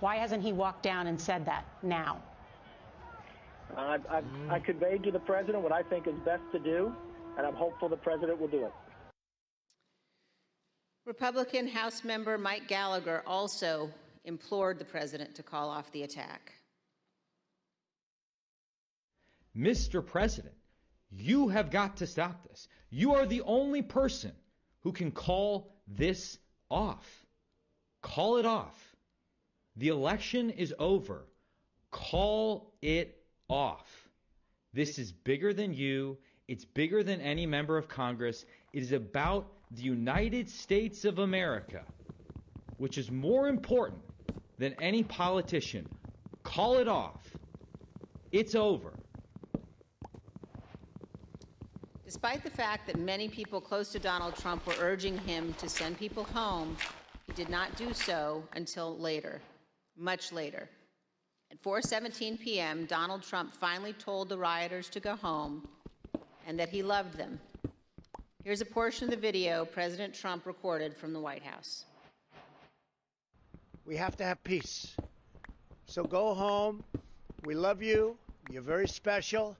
Why hasn't he walked down and said that now? I conveyed to the president what I think is best to do, and I'm hopeful the president will do it. Republican House member Mike Gallagher also implored the president to call off the attack. Mr. President, you have got to stop this. You are the only person who can call this off. Call it off. The election is over. Call it off. This is bigger than you. It's bigger than any member of Congress. It is about the United States of America, which is more important than any politician. Call it off. It's over. Despite the fact that many people close to Donald Trump were urging him to send people home, he did not do so until later, much later. At 4:17 p.m., Donald Trump finally told the rioters to go home and that he loved them. Here's a portion of the video President Trump recorded from the White House. We have to have peace. So go home. We love you. You're very special.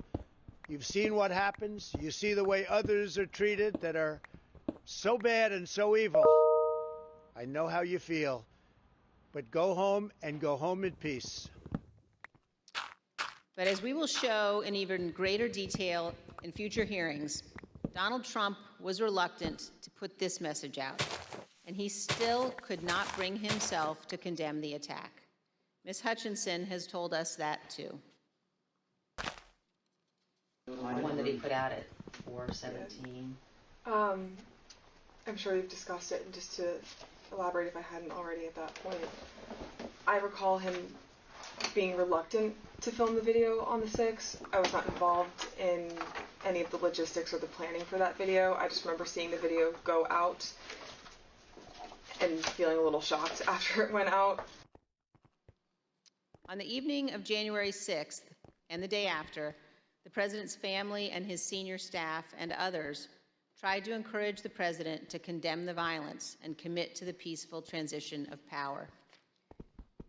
You've seen what happens. You see the way others are treated that are so bad and so evil. I know how you feel. But go home and go home in peace. But as we will show in even greater detail in future hearings, Donald Trump was reluctant to put this message out, and he still could not bring himself to condemn the attack. Ms. Hutchinson has told us that too. The one that he put out at 4:17. I'm sure we've discussed it, and just to elaborate if I hadn't already at that point, I recall him being reluctant to film the video on the 6th. I was not involved in any of the logistics or the planning for that video. I just remember seeing the video go out and feeling a little shocked after it went out. On the evening of January 6th and the day after, the president's family and his senior staff and others tried to encourage the president to condemn the violence and commit to the peaceful transition of power.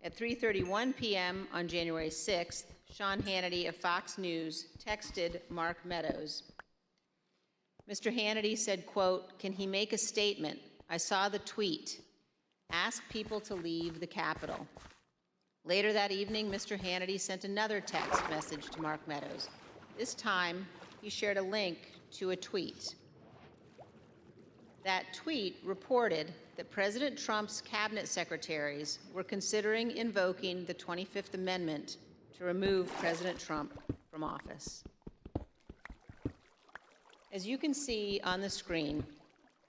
At 3:31 p.m. on January 6th, Sean Hannity of Fox News texted Mark Meadows. Mr. Hannity said, quote, "Can he make a statement? I saw the tweet. Ask people to leave the Capitol." Later that evening, Mr. Hannity sent another text message to Mark Meadows. This time, he shared a link to a tweet. That tweet reported that President Trump's cabinet secretaries were considering invoking the 25th Amendment to remove President Trump from office. As you can see on the screen,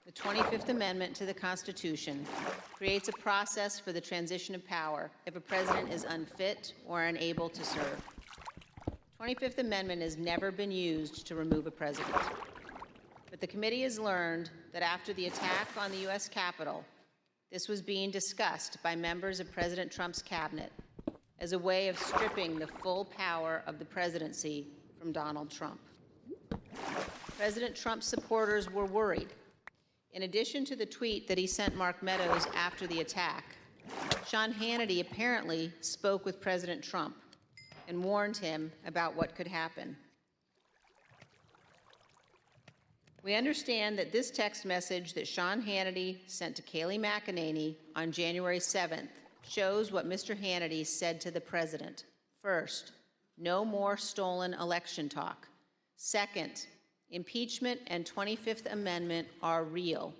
the 25th Amendment to the Constitution creates a process for the transition of power if a president is unfit or unable to serve. The 25th Amendment has never been used to remove a president. But the committee has learned that after the attack on the U.S. Capitol, this was being discussed by members of President Trump's cabinet as a way of stripping the full power of the presidency from Donald Trump. President Trump's supporters were worried. In addition to the tweet that he sent Mark Meadows after the attack, Sean Hannity apparently spoke with President Trump and warned him about what could happen. We understand that this text message that Sean Hannity sent to Kayleigh McEnany on January 7th shows what Mr. Hannity said to the president. First, no more stolen election talk. Second, impeachment and 25th Amendment are real.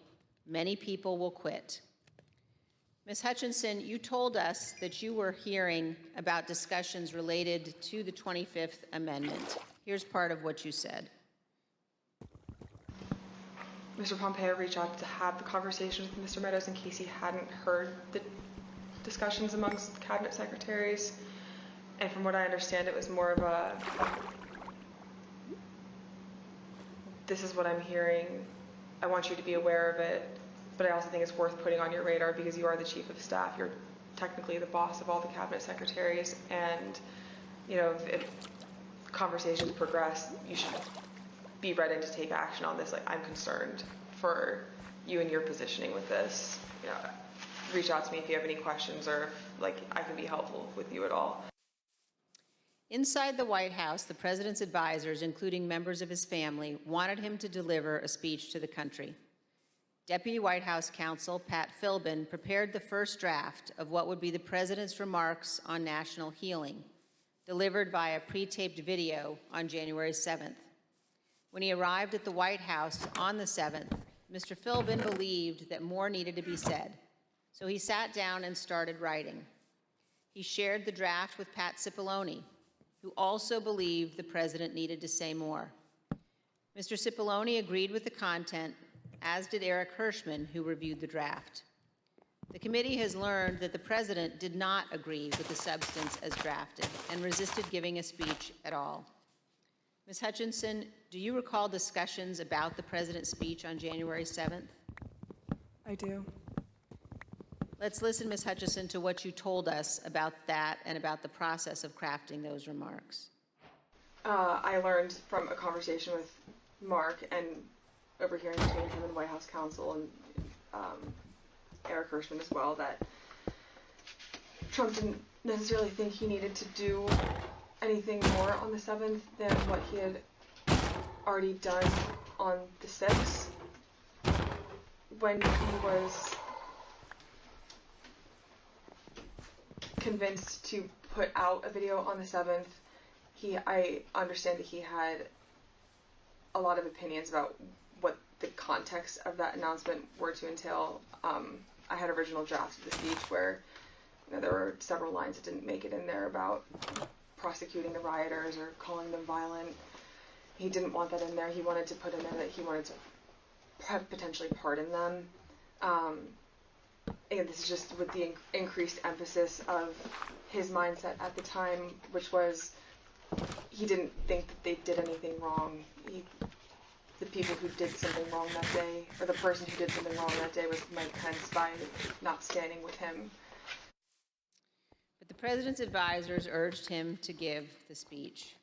Many people will quit. Ms. Hutchinson, you told us that you were hearing about discussions related to the 25th Amendment. Here's part of what you said. Mr. Pompeo reached out to have the conversation with Mr. Meadows in case he hadn't heard the discussions amongst cabinet secretaries. And from what I understand, it was more of a, this is what I'm hearing. I want you to be aware of it, but I also think it's worth putting on your radar because you are the chief of staff. You're technically the boss of all the cabinet secretaries. And, you know, if conversations progress, you should be ready to take action on this. Like, I'm concerned for you and your positioning with this. You know, reach out to me if you have any questions or if, like, I can be helpful with you at all. Inside the White House, the president's advisors, including members of his family, wanted him to deliver a speech to the country. Deputy White House counsel Pat Philbin prepared the first draft of what would be the president's remarks on national healing, delivered via pre-taped video on January 7th. When he arrived at the White House on the 7th, Mr. Philbin believed that more needed to be said, so he sat down and started writing. He shared the draft with Pat Cipollone, who also believed the president needed to say more. Mr. Cipollone agreed with the content, as did Eric Hirschman, who reviewed the draft. The committee has learned that the president did not agree with the substance as drafted and resisted giving a speech at all. Ms. Hutchinson, do you recall discussions about the president's speech on January 7th? I do. Let's listen, Ms. Hutchinson, to what you told us about that and about the process of crafting those remarks. I learned from a conversation with Mark and overhearing between him and White House counsel and Eric Hirschman as well that Trump didn't necessarily think he needed to do anything more on the 7th than what he had already done on the 6th. When he was convinced to put out a video on the 7th, I understand that he had a lot of opinions about what the context of that announcement were to entail. I had original drafts of the speech where there were several lines that didn't make it in there about prosecuting the rioters or calling them violent. He didn't want that in there. He wanted to put in there that he wanted to potentially pardon them. And this is just with the increased emphasis of his mindset at the time, which was he didn't think that they did anything wrong. The people who did something wrong that day, or the person who did something wrong that day, was Mike Pence by not standing with him. But the president's advisors urged him to give the speech.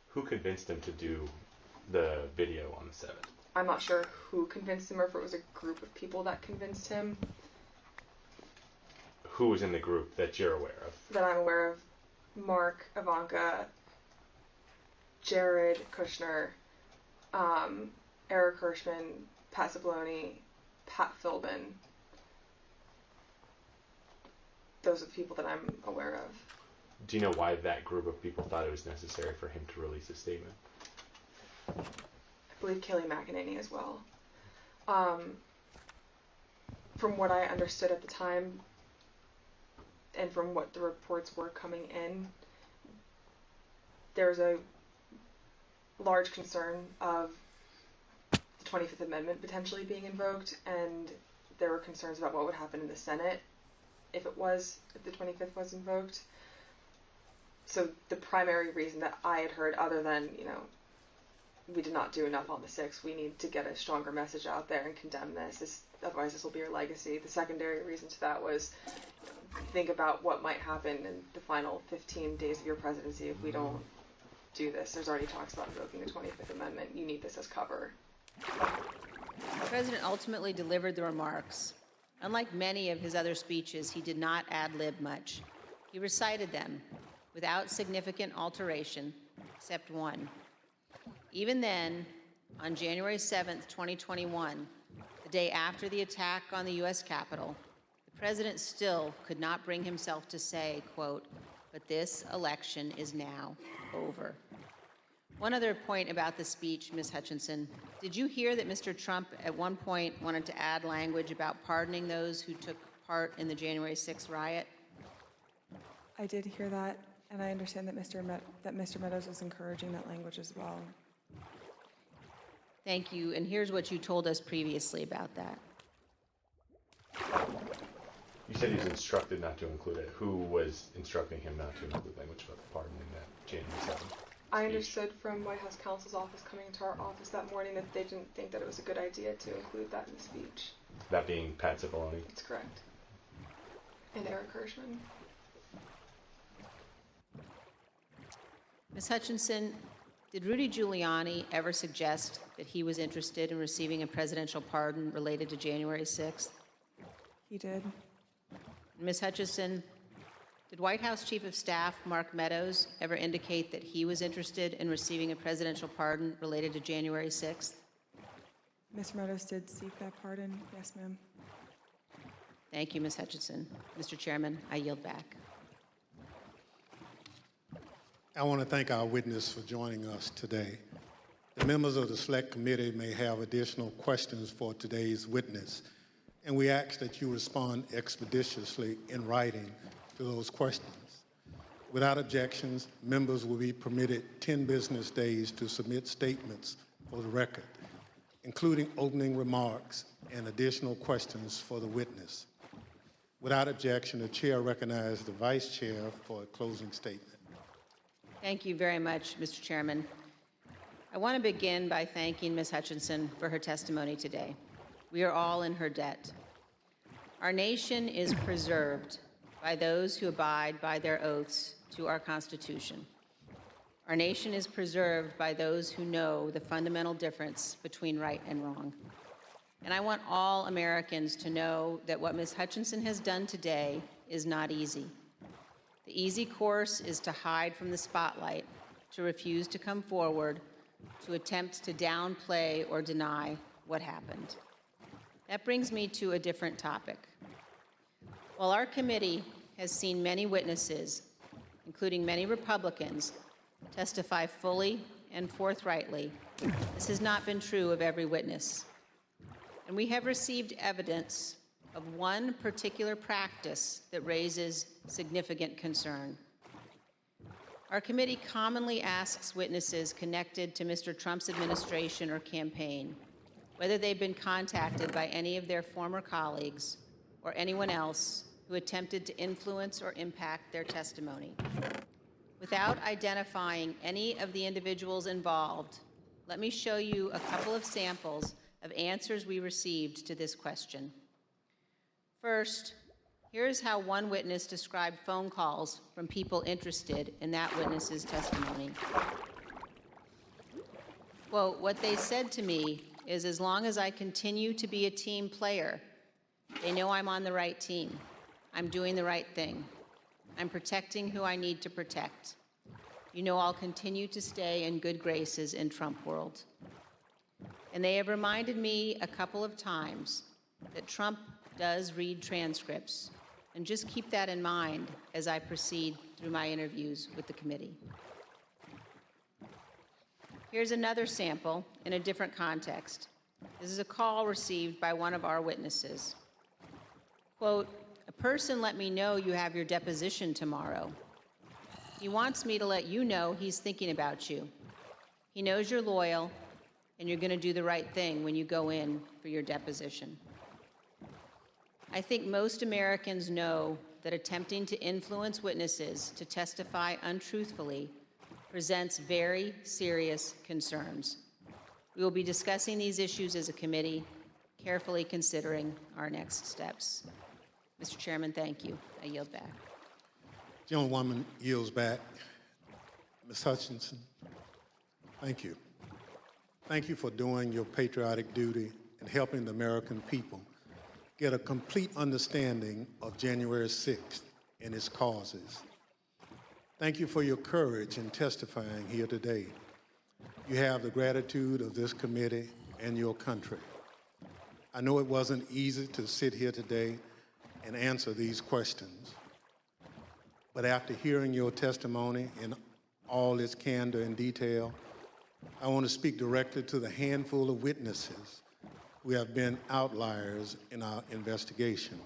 Who convinced him to do the video on the 7th? I'm not sure who convinced him or if it was a group of people that convinced him. Who was in the group that you're aware of? That I'm aware of: Mark, Ivanka, Jared Kushner, Eric Hirschman, Pat Cipollone, Pat Philbin. Those are the people that I'm aware of. Do you know why that group of people thought it was necessary for him to release a statement? I believe Kayleigh McEnany as well. From what I understood at the time, and from what the reports were coming in, there's a large concern of the 25th Amendment potentially being invoked, and there were concerns about what would happen in the Senate if the 25th was invoked. So the primary reason that I had heard, other than, we did not do enough on the 6th, we need to get a stronger message out there and condemn this, otherwise this will be your legacy. The secondary reason to that was, think about what might happen in the final 15 days of your presidency if we don't do this. There's already talks about invoking the 25th Amendment. You need this as cover. The president ultimately delivered the remarks. Unlike many of his other speeches, he did not ad-lib much. He recited them without significant alteration, except one. Even then, on January 7th, 2021, the day after the attack on the U.S. Capitol, the president still could not bring himself to say, quote, "But this election is now over." One other point about the speech, Ms. Hutchinson. Did you hear that Mr. Trump at one point wanted to add language about pardoning those who took part in the January 6th riot? I did hear that, and I understand that Mr. Meadows was encouraging that language as well. Thank you, and here's what you told us previously about that. You said he was instructed not to include it. Who was instructing him not to include language about the pardon in that January 7th? I understood from White House counsel's office coming into our office that morning that they didn't think that it was a good idea to include that in the speech. That being Pat Cipollone? That's correct. And Eric Hirschman. Ms. Hutchinson, Did Rudy Giuliani ever suggest that he was interested in receiving a presidential pardon related to January 6th? He did. Ms. Hutchison, did White House Chief of Staff Mark Meadows ever indicate that he was interested in receiving a presidential pardon related to January 6th? Mr. Meadows did seek that pardon. Yes, ma'am. Thank you, Ms. Hutchison. Mr. Chairman, I yield back. I want to thank our witness for joining us today. The members of the Select Committee may have additional questions for today's witness, and we ask that you respond expeditiously in writing to those questions. Without objections, members will be permitted 10 business days to submit statements for the record, including opening remarks and additional questions for the witness. Without objection, the chair recognizes the vice chair for a closing statement. Thank you very much, Mr. Chairman. I want to begin by thanking Ms. Hutchinson for her testimony today. We are all in her debt. Our nation is preserved by those who abide by their oaths to our Constitution. Our nation is preserved by those who know the fundamental difference between right and wrong. And I want all Americans to know that what Ms. Hutchinson has done today is not easy. The easy course is to hide from the spotlight, to refuse to come forward, to attempt to downplay or deny what happened. That brings me to a different topic. While our committee has seen many witnesses, including many Republicans, testify fully and forthrightly, this has not been true of every witness. And we have received evidence of one particular practice that raises significant concern. Our committee commonly asks witnesses connected to Mr. Trump's administration or campaign whether they've been contacted by any of their former colleagues or anyone else who attempted to influence or impact their testimony. Without identifying any of the individuals involved, let me show you a couple of samples of answers we received to this question. First, here's how one witness described phone calls from people interested in that witness's testimony. Quote, "What they said to me is as long as I continue to be a team player, they know I'm on the right team. I'm doing the right thing. I'm protecting who I need to protect. You know I'll continue to stay in good graces in Trump world." And they have reminded me a couple of times that Trump does read transcripts, and just keep that in mind as I proceed through my interviews with the committee. Here's another sample in a different context. This is a call received by one of our witnesses. Quote, "A person let me know you have your deposition tomorrow. He wants me to let you know he's thinking about you. He knows you're loyal and you're going to do the right thing when you go in for your deposition." I think most Americans know that attempting to influence witnesses to testify untruthfully presents very serious concerns. We will be discussing these issues as a committee, carefully considering our next steps. Mr. Chairman, thank you. I yield back. Gentlewoman yields back. Ms. Hutchinson, thank you. Thank you for doing your patriotic duty and helping the American people get a complete understanding of January 6th and its causes. Thank you for your courage in testifying here today. You have the gratitude of this committee and your country. I know it wasn't easy to sit here today and answer these questions, but after hearing your testimony in all its candor and detail, I want to speak directly to the handful of witnesses who have been outliers in our investigation,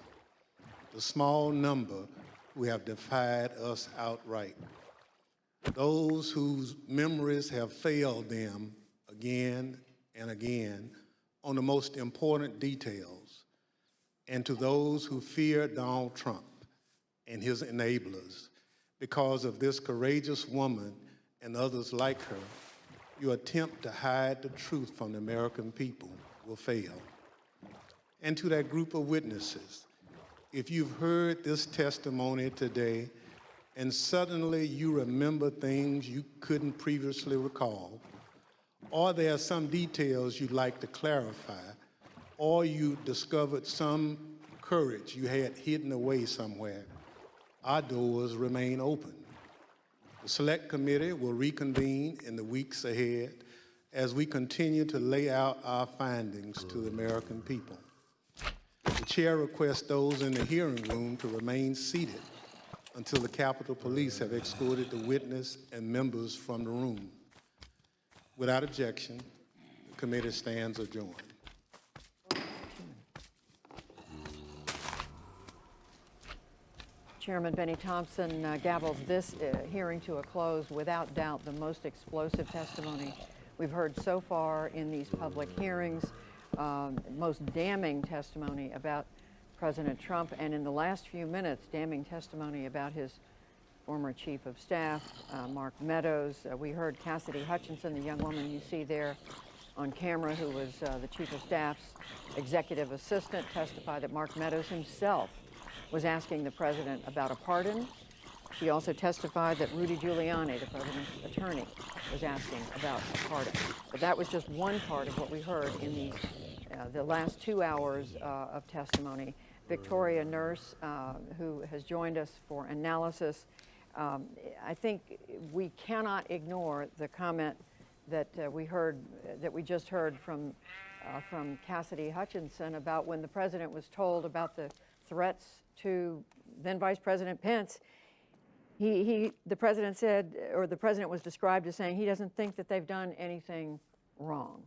the small number who have defied us outright, those whose memories have failed them again and again on the most important details, and to those who fear Donald Trump and his enablers. Because of this courageous woman and others like her, your attempt to hide the truth from the American people will fail. And to that group of witnesses, if you've heard this testimony today and suddenly you remember things you couldn't previously recall, or there are some details you'd like to clarify, or you discovered some courage you had hidden away somewhere, our doors remain open. The Select Committee will reconvene in the weeks ahead as we continue to lay out our findings to the American people. The chair requests those in the hearing room to remain seated until the Capitol Police have escorted the witness and members from the room. Without objection, the committee stands adjourned. Chairman Benny Thompson gavels this hearing to a close. Without doubt, the most explosive testimony we've heard so far in these public hearings, most damning testimony about President Trump, and in the last few minutes, damning testimony about his former chief of staff, Mark Meadows. We heard Cassidy Hutchinson, the young woman you see there on camera, who was the chief of staff's executive assistant, testify that Mark Meadows himself was asking the president about a pardon. She also testified that Rudy Giuliani, the president's attorney, was asking about a pardon. But that was just one part of what we heard in the last 2 hours of testimony. Victoria Nurse, who has joined us for analysis, I think we cannot ignore the comment that we just heard from Cassidy Hutchinson about when the president was told about the threats to then Vice President Pence. The president said, or the president was described as saying he doesn't think that they've done anything wrong.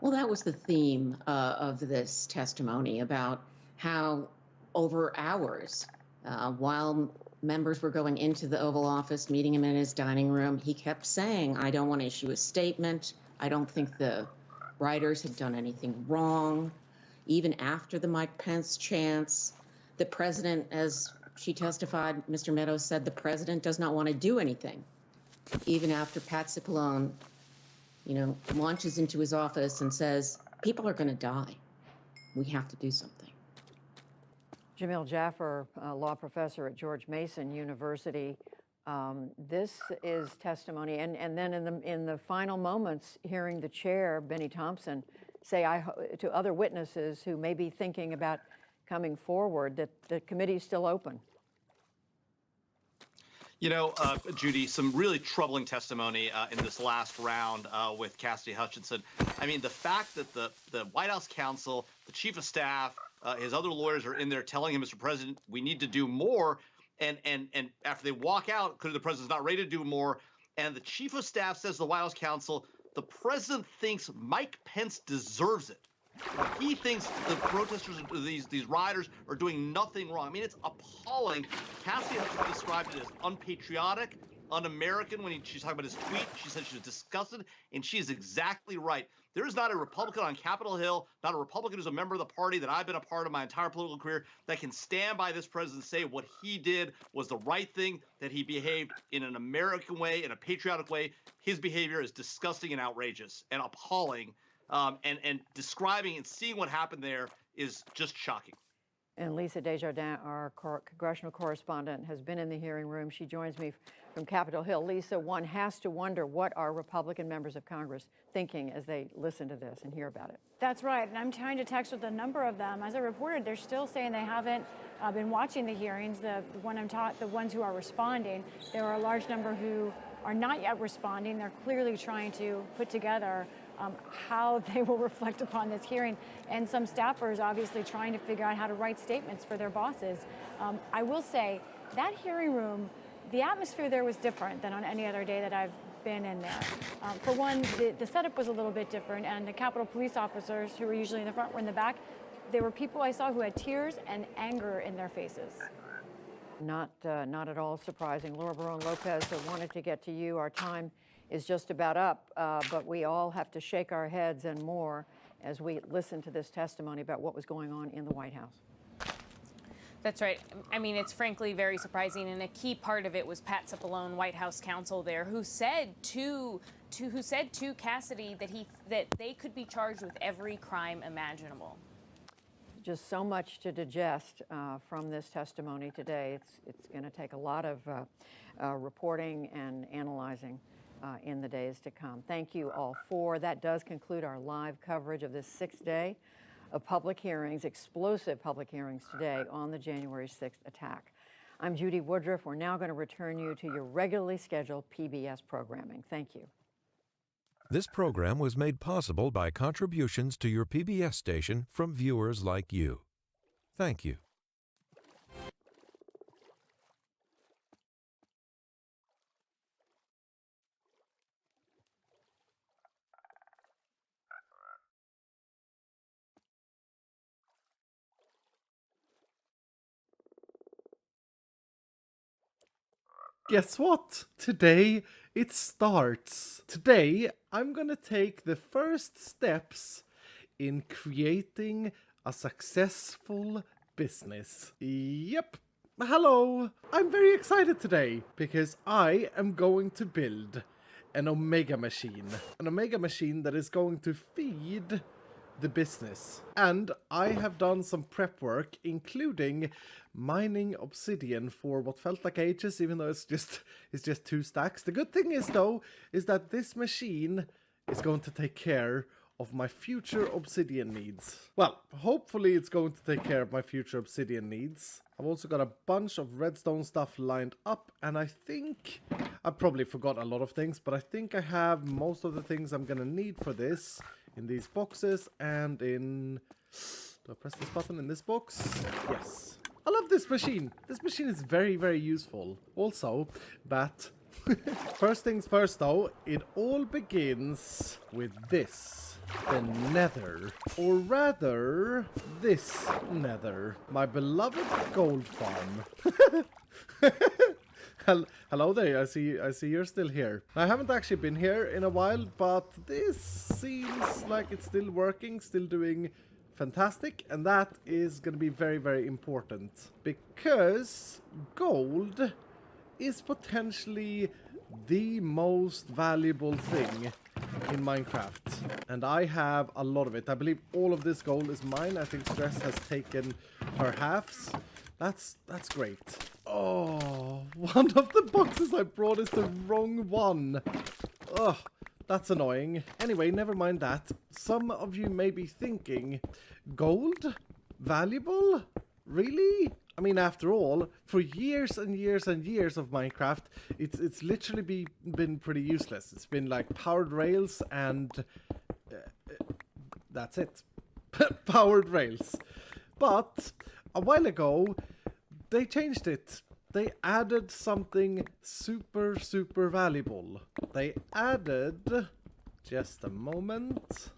Well, that was the theme of this testimony, about how over hours, while members were going into the Oval Office, meeting him in his dining room, he kept saying, I don't want to issue a statement. I don't think the writers have done anything wrong. Even after the Mike Pence chants, the president, as she testified, Mr. Meadows said the president does not want to do anything. Even after Pat Cipollone, launches into his office and says, people are going to die. We have to do something. Jamil Jaffer, a law professor at George Mason University. This is testimony, and then in the final moments, hearing the chair, Benny Thompson, say to other witnesses who may be thinking about coming forward that the committee is still open. Judy, some really troubling testimony in this last round with Cassidy Hutchinson. I mean, the fact that the White House counsel, the chief of staff, his other lawyers are in there telling him, Mr. President, we need to do more. And after they walk out, because the president's not ready to do more, and the chief of staff says to the White House counsel, the president thinks Mike Pence deserves it. He thinks the protesters, these rioters, are doing nothing wrong. I mean, it's appalling. Cassidy Hutchinson described it as unpatriotic, un-American. When she's talking about his tweet, she said she was disgusted, and she is exactly right. There is not a Republican on Capitol Hill, not a Republican who's a member of the party that I've been a part of my entire political career, that can stand by this president and say what he did was the right thing, that he behaved in an American way, in a patriotic way. His behavior is disgusting and outrageous and appalling. And describing and seeing what happened there is just shocking. And Lisa Desjardins, our congressional correspondent, has been in the hearing room. She joins me from Capitol Hill. Lisa, one has to wonder what are Republican members of Congress thinking as they listen to this and hear about it. That's right, and I'm trying to text with a number of them. As I reported, they're still saying they haven't been watching the hearings. The ones who are responding, there are a large number who are not yet responding. They're clearly trying to put together how they will reflect upon this hearing, and some staffers obviously trying to figure out how to write statements for their bosses. I will say that hearing room, the atmosphere there was different than on any other day that I've been in there. For one, the setup was a little bit different, and the Capitol Police officers, who were usually in the front, were in the back. There were people I saw who had tears and anger in their faces. Not at all surprising. Laura Barone Lopez, I wanted to get to you. Our time is just about up, but we all have to shake our heads and more as we listen to this testimony about what was going on in the White House. That's right. I mean, it's frankly very surprising, and a key part of it was Pat Cipollone, White House counsel there, who said to Cassidy that they could be charged with every crime imaginable. just so much to digest from this testimony today. It's going to take a lot of reporting and analyzing in the days to come. Thank you all for. That does conclude our live coverage of this 6th day of public hearings, explosive public hearings today on the January 6th attack. I'm Judy Woodruff. We're now going to return you to your regularly scheduled PBS programming. Thank you. This program was made possible by contributions to your PBS station from viewers like you. Thank you. Guess what? Today it starts. Today I'm gonna take the first steps in creating a successful business. Yep. Hello. I'm very excited today because I am going to build an Omega machine. An Omega machine that is going to feed the business. And I have done some prep work, including mining obsidian for what felt like ages, even though it's just 2 stacks. The good thing is though, is that this machine is going to take care of my future obsidian needs. Well, hopefully it's going to take care of my future obsidian needs. I've also got a bunch of redstone stuff lined up, and I think I probably forgot a lot of things, but I think I have most of the things I'm gonna need for this in these boxes and in... Do I press this button in this box? Yes. I love this machine. This machine is very, very useful. Also, but first things first though, it all begins with this. The nether. Or rather, this nether. My beloved gold farm. Hello there, I see you're still here. I haven't actually been here in a while, but this seems like it's still working, still doing fantastic, and that is going to be very, very important. Because gold is potentially the most valuable thing in Minecraft. And I have a lot of it. I believe all of this gold is mine. I think Stress has taken her halves. That's great. Oh, one of the boxes I brought is the wrong one. Ugh, that's annoying. Anyway, never mind that. Some of you may be thinking, gold? Valuable? Really? I mean, after all, for years and years and years of Minecraft, it's literally been pretty useless. It's been like powered rails and... that's it. Powered rails. But a while ago, they changed it. They added something super, super valuable. They added... Just a moment.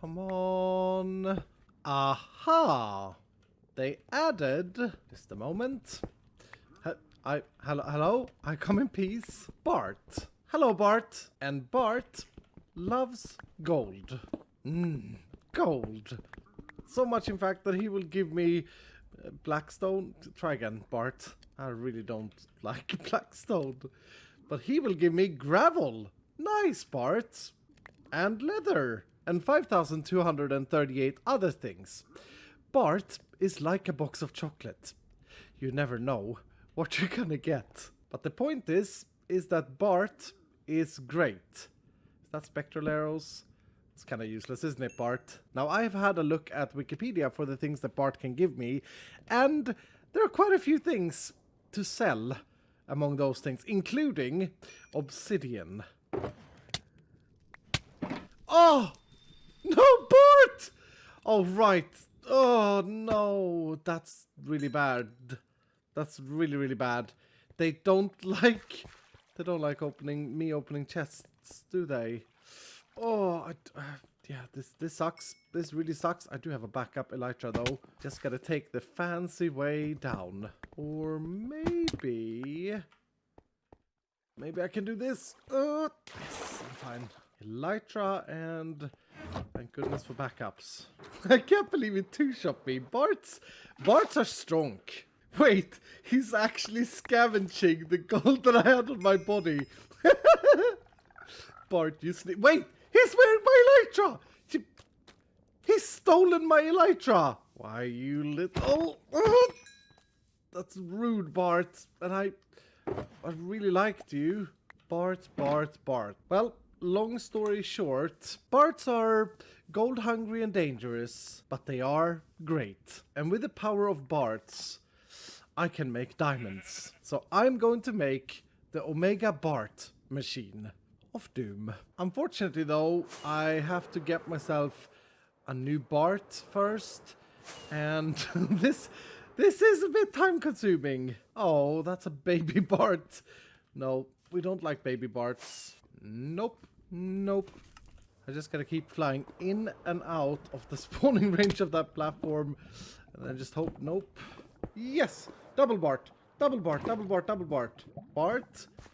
Come on. Aha! They added... Just a moment. Hello? I come in peace. Bart. Hello, Bart. And Bart loves gold. Gold. So much, in fact, that he will give me blackstone. Try again, Bart. I really don't like blackstone. But he will give me gravel. Nice, Bart. And leather. And 5,238 other things. Bart is like a box of chocolate. You never know what you're gonna get. But the point is that Bart is great. Is that spectral arrows? It's kind of useless, isn't it, Bart? Now, I've had a look at Wikipedia for the things that Bart can give me, and there are quite a few things to sell among those things, including obsidian. Oh! No, Bart! Oh, right. Oh, no. That's really bad. That's really, really bad. They don't like opening chests, do they? Oh, yeah, this sucks. This really sucks. I do have a backup elytra, though. Just gotta take the fancy way down. Or maybe I can do this. Yes, I'm fine. Elytra and thank goodness for backups. I can't believe it two-shot me. Barts are strong. Wait, he's actually scavenging the gold that I had on my body. Bart, you sleep. Wait, he's wearing my elytra. stolen my elytra! Why, you little... That's rude, Bart. And I really liked you. Bart. Well, long story short, Barts are gold hungry and dangerous, but they are great. And with the power of Barts, I can make diamonds. So I'm going to make the Omega Bart machine of doom. Unfortunately though, I have to get myself a new Bart first, and this is a bit time consuming. Oh, that's a baby Bart. No, we don't like baby Barts. Nope. I just gotta keep flying in and out of the spawning range of that platform, and then just hope. Nope. Yes, double Bart. Bart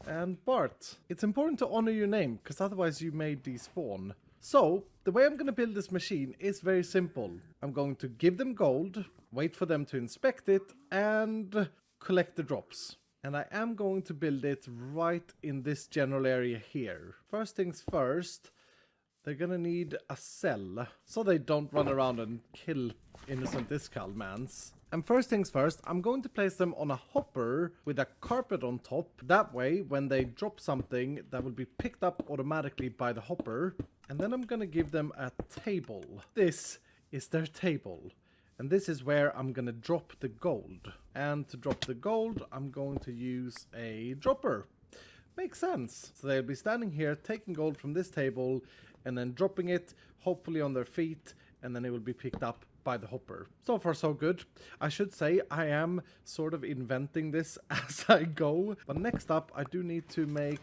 and Bart. It's important to honor your name, because otherwise you may despawn. So, the way I'm going to build this machine is very simple. I'm going to give them gold, wait for them to inspect it, and collect the drops. And I am going to build it right in this general area here. First things first, they're going to need a cell, so they don't run around and kill innocent Iskalmans. And first things first, I'm going to place them on a hopper with a carpet on top. That way, when they drop something, that will be picked up automatically by the hopper. And then I'm going to give them a table. This is their table. And this is where I'm going to drop the gold. And to drop the gold, I'm going to use a dropper. Makes sense. So they'll be standing here, taking gold from this table, and then dropping it, hopefully on their feet, and then it will be picked up by the hopper. So far so good. I should say I am sort of inventing this as I go. But next up, I do need to make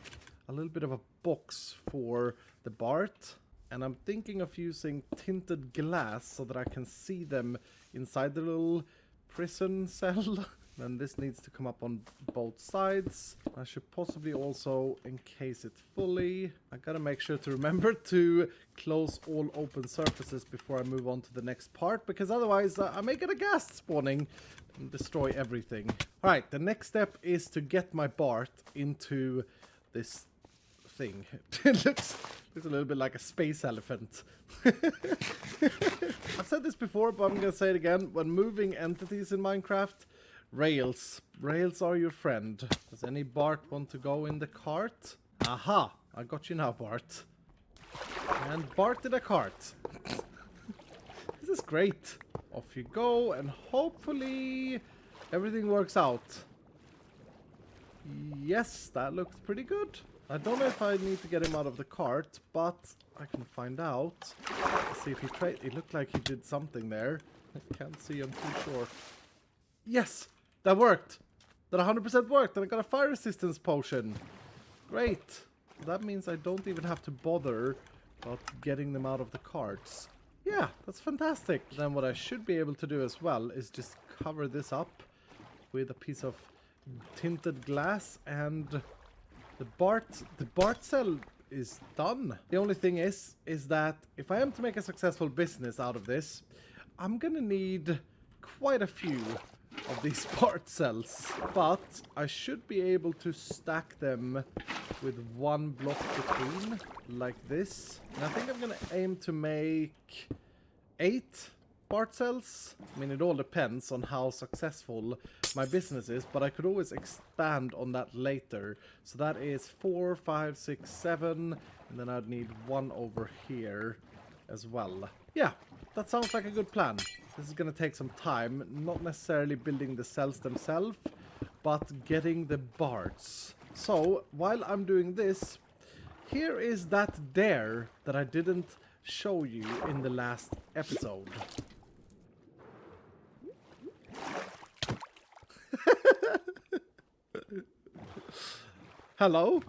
a little bit of a box for the Bart. And I'm thinking of using tinted glass so that I can see them inside the little prison cell. Then this needs to come up on both sides. I should possibly also encase it fully. I gotta make sure to remember to close all open surfaces before I move on to the next part, because otherwise I may get a ghast spawning and destroy everything. Alright, the next step is to get my Bart into this thing. It looks a little bit like a space elephant. I've said this before, but I'm gonna say it again. When moving entities in Minecraft, rails are your friend. Does any Bart want to go in the cart? Aha! I got you now, Bart. And Bart in a cart. This is great. Off you go, and hopefully everything works out. Yes, that looks pretty good. I don't know if I need to get him out of the cart, but I can find out. Let's see if he tried. It looked like he did something there. I can't see, I'm too short. Yes! That worked! That 100% worked, and I got a fire resistance potion. Great! That means I don't even have to bother about getting them out of the carts. Yeah, that's fantastic. Then what I should be able to do as well is just cover this up with a piece of tinted glass, and the Bart cell is done. The only thing is that if I am to make a successful business out of this, I'm gonna need quite a few of these Bart cells, but I should be able to stack them with one block between, like this. And I think I'm gonna aim to make 8 Bart cells. I mean, it all depends on how successful my business is, but I could always expand on that later. So that is 4, 5, 6, 7, and then I'd need one over here as well. Yeah, that sounds like a good plan. This is going to take some time, not necessarily building the cells themselves, but getting the Barts. So, while I'm doing this, here is that dare that I didn't show you in the last episode. Hello?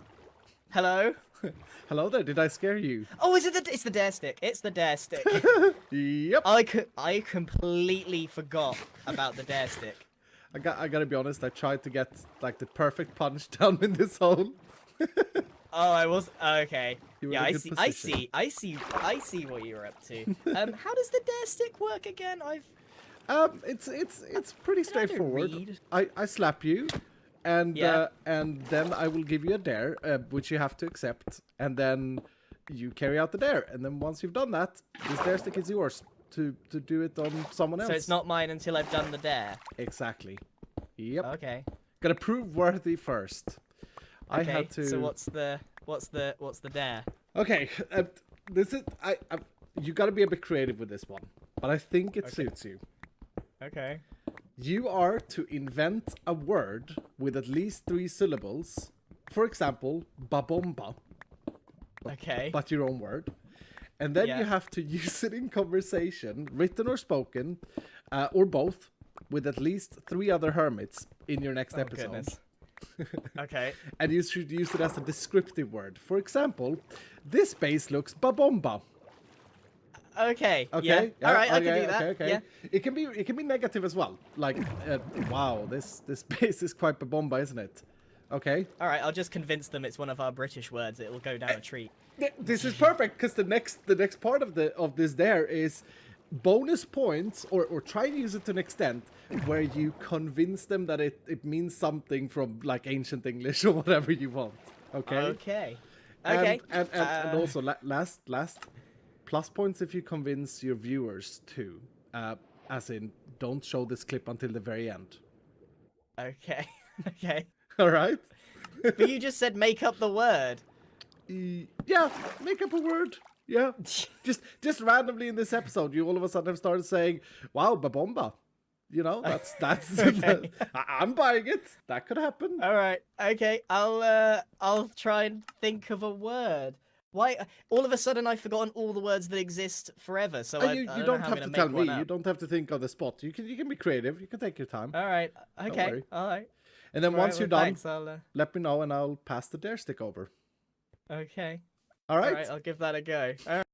Hello? Hello there, did I scare you? Oh, it's the dare stick. It's the dare stick. Yep. I completely forgot about the dare stick. I gotta be honest, I tried to get like the perfect punch down in this hole. Oh, I was okay. Yeah, I see what you're up to. How does the dare stick work again? It's pretty straightforward. I slap you, and Yeah. and then I will give you a dare, which you have to accept, and then you carry out the dare. And then once you've done that, this dare stick is yours to do it on someone else. So it's not mine until I've done the dare. Exactly. Yep. Okay. Gotta prove worthy first. I Okay, had to. So what's the dare? Okay, this is you gotta be a bit creative with this one, but I think it suits you. Okay. You are to invent a word with at least 3 syllables. For example, babomba. Okay. But your own word. And then Yeah. you have to use it in conversation, written or spoken, or both, with at least 3 other hermits in your next episode. Goodness. Okay. And you should use it as a descriptive word. For example, this base looks babomba. Okay. Okay. Yeah. All right. I can okay, do that. Okay. Yeah. It can be negative as well. Like, wow, this base is quite babomba, isn't it? Okay. All right. I'll just convince them it's one of our British words. It will go down a treat. This is perfect because the next part of this there is bonus points, or try to use it to an extent where you convince them that it means something from like ancient English or whatever you want. Okay. Okay. Okay. And also last plus points if you convince your viewers too. As in, don't show this clip until the very end. Okay. Okay. All right. But you just said make up the word. Yeah, make up a word. Yeah, just randomly in this episode, you all of a sudden have started saying, "Wow, babomba." You know, that's. Okay. I'm buying it. That could happen. All right. Okay. I'll try and think of a word. Why? All of a sudden, I've forgotten all the words that exist forever. So You I don't know have to tell me. You don't have to think on the spot. You can be creative. You can take your time. All right. Don't Okay. worry. All right. And then All once right, you're well, done, thanks, let me know and I'll pass the dare stick over. Okay. All right. All right. I'll give that a go. All right.